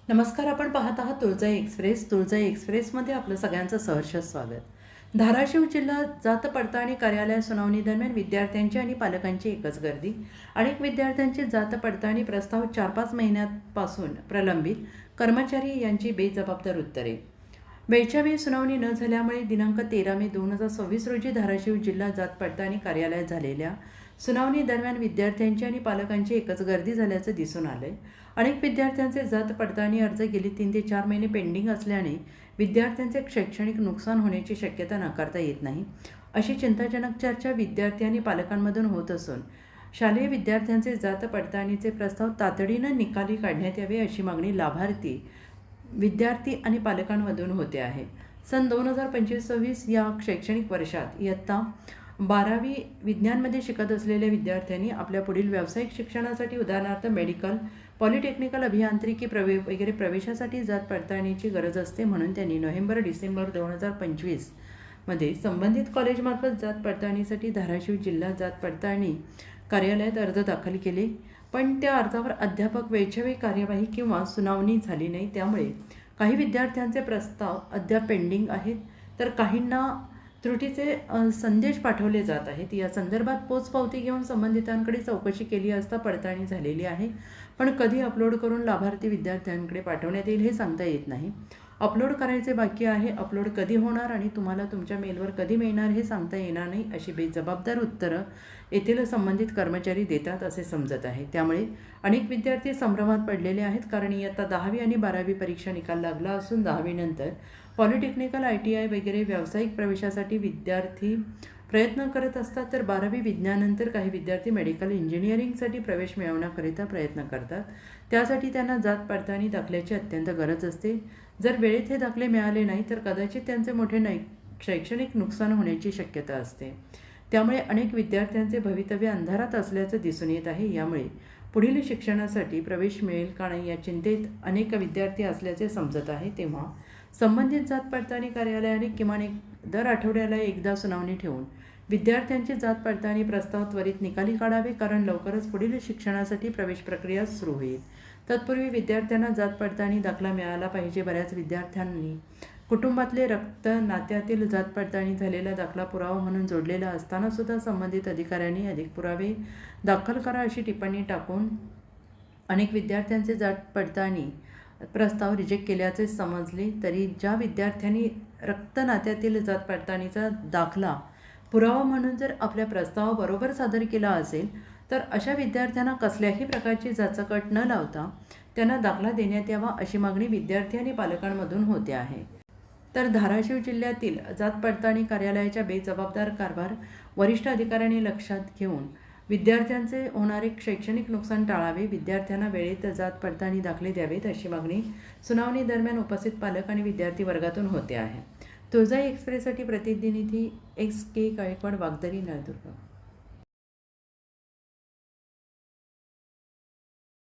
नमस्कार. आपण पाहत आहात तुळजाई एक्सप्रेस. तुळजाई एक्सप्रेसमध्ये आपलं सगळ्यांचं सहर्ष स्वागत. धाराशिव जिल्हा जात पडताळणी कार्यालय सुनावणी दरम्यान विद्यार्थ्यांची आणि पालकांची एकच गर्दी. अनेक विद्यार्थ्यांची जात पडताळणी प्रस्ताव 4-5 महिन्यांपासून प्रलंबित. कर्मचारी यांची बेजबाबदार उत्तरे. वेळच्या वेळी सुनावणी न झाल्यामुळे दिनांक 13 मे 2026 रोजी धाराशिव जिल्हा जात पडताळणी कार्यालयात झालेल्या सुनावणी दरम्यान विद्यार्थ्यांची आणि पालकांची एकच गर्दी झाल्याचं दिसून आलंय. अनेक विद्यार्थ्यांचे जात पडताळणी अर्ज गेली 3 ते 4 महिने पेंडिंग असल्याने विद्यार्थ्यांचे शैक्षणिक नुकसान होण्याची शक्यता नाकारता येत नाही, अशी चिंताजनक चर्चा विद्यार्थी आणि पालकांमधून होत असून शालेय विद्यार्थ्यांचे जात पडताळणीचे प्रस्ताव तातडीनं निकाली काढण्यात यावे अशी मागणी लाभार्थी, विद्यार्थी आणि पालकांमधून होते आहे. सन 2025-26 या शैक्षणिक वर्षात इयत्ता 12वी विज्ञानमध्ये शिकत असलेल्या विद्यार्थ्यांनी आपल्या पुढील व्यावसायिक शिक्षणासाठी, उदाहरणार्थ मेडिकल, पॉलिटेक्निकल, अभियांत्रिकी वगैरे प्रवेशासाठी जात पडताळणीची गरज असते. म्हणून त्यांनी नोव्हेंबर-डिसेंबर 2025 मध्ये संबंधित कॉलेजमार्फत जात पडताळणीसाठी धाराशिव जिल्हा जात पडताळणी कार्यालयात अर्ज दाखल केले. पण त्या अर्जावर अद्याप वेळच्या वेळी कार्यवाही किंवा सुनावणी झाली नाही. त्यामुळे काही विद्यार्थ्यांचे प्रस्ताव अद्याप पेंडिंग आहेत, तर काहींना त्रुटीचे संदेश पाठवले जात आहेत. या संदर्भात पोचपावती घेऊन संबंधितांकडे चौकशी केली असता पडताळणी झालेली आहे, पण कधी अपलोड करून लाभार्थी विद्यार्थ्यांकडे पाठवण्यात येईल हे सांगता येत नाही. अपलोड करायचे बाकी आहे. अपलोड कधी होणार आणि तुम्हाला तुमच्या मेलवर कधी मिळणार हे सांगता येणार नाही, अशी बेजबाबदार उत्तरं येथील संबंधित कर्मचारी देतात असे समजत आहे. त्यामुळे अनेक विद्यार्थी संभ्रमात पडलेले आहेत, कारण इयत्ता 10वी आणि 12वी परीक्षा निकाल लागला असून 10वी नंतर पॉलिटेक्निकल, ITI वगैरे व्यावसायिक प्रवेशासाठी विद्यार्थी प्रयत्न करत असतात, तर 12वी विज्ञानानंतर काही विद्यार्थी मेडिकल, इंजिनिअरिंगसाठी प्रवेश मिळवण्याकरिता प्रयत्न करतात. त्यासाठी त्यांना जात पडताळणी दाखल्याची अत्यंत गरज असते. जर वेळेत हे दाखले मिळाले नाही तर कदाचित त्यांचे मोठे शैक्षणिक नुकसान होण्याची शक्यता असते. त्यामुळे अनेक विद्यार्थ्यांचे भवितव्य अंधारात असल्याचं दिसून येत आहे. यामुळे पुढील शिक्षणासाठी प्रवेश मिळेल का नाही या चिंतेत अनेक विद्यार्थी असल्याचे समजत आहे. तेव्हा संबंधित जात पडताळणी कार्यालयाने किमान दर आठवड्याला एकदा सुनावणी ठेवून विद्यार्थ्यांची जात पडताळणी प्रस्ताव त्वरित निकाली काढावे, कारण लवकरच पुढील शिक्षणासाठी प्रवेश प्रक्रिया सुरू होईल. तत्पूर्वी विद्यार्थ्यांना जात पडताळणी दाखला मिळाला पाहिजे. बऱ्याच विद्यार्थ्यांनी कुटुंबातले रक्त नात्यातील जात पडताळणी झालेला दाखला पुरावा म्हणून जोडलेला असताना सुद्धा संबंधित अधिकाऱ्यांनी अधिक पुरावे दाखल करा अशी टिप्पणी टाकून अनेक विद्यार्थ्यांचे जात पडताळणी प्रस्ताव रिजेक्ट केल्याचे समजले. तरी ज्या विद्यार्थ्यांनी रक्त नात्यातील जात पडताळणीचा दाखला पुरावा म्हणून जर आपल्या प्रस्तावाबरोबर सादर केला असेल, तर अशा विद्यार्थ्यांना कसल्याही प्रकारची जाचकट न लावता त्यांना दाखला देण्यात यावा अशी मागणी विद्यार्थी आणि पालकांमधून होते आहे. तर धाराशिव जिल्ह्यातील जात पडताळणी कार्यालयाच्या बेजबाबदार कारभार वरिष्ठ अधिकाऱ्यांनी लक्षात घेऊन विद्यार्थ्यांचे होणारे शैक्षणिक नुकसान टाळावे, विद्यार्थ्यांना वेळेत जात पडताळणी दाखले द्यावेत अशी मागणी सुनावणी दरम्यान उपस्थित पालक आणि विद्यार्थी वर्गातून होते आहे. तुळजाई एक्सप्रेससाठी प्रतिनिधी XK गायकवाड, वागदरी, नळदुर्ग.